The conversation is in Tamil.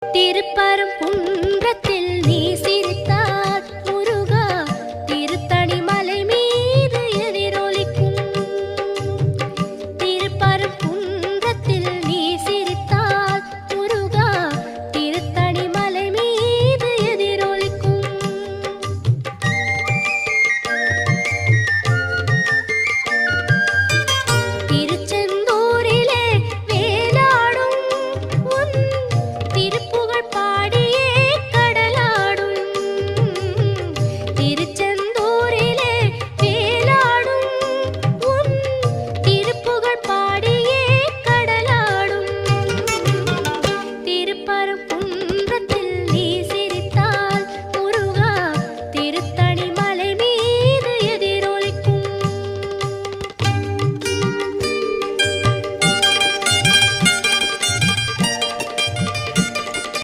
திருப்பரங்குன்றத்தில் நீ சிரித்தால் முருகா திருத்தணி மலை மீது எதிரொலிக்கும். திருப்பரங்குன்றத்தில் நீ சிரித்தால் முருகா திருத்தணி மலை மீது எதிரொலிக்கும். திருச்செந்தூரிலே வேலாடும் உன் திருப்புகழ் பாடியே கடலாடும். திருச்செந்தூரிலே வேலாடும் உன் திருப்புகழ் பாடியே கடலாடும். திருப்பரங்குன்றம்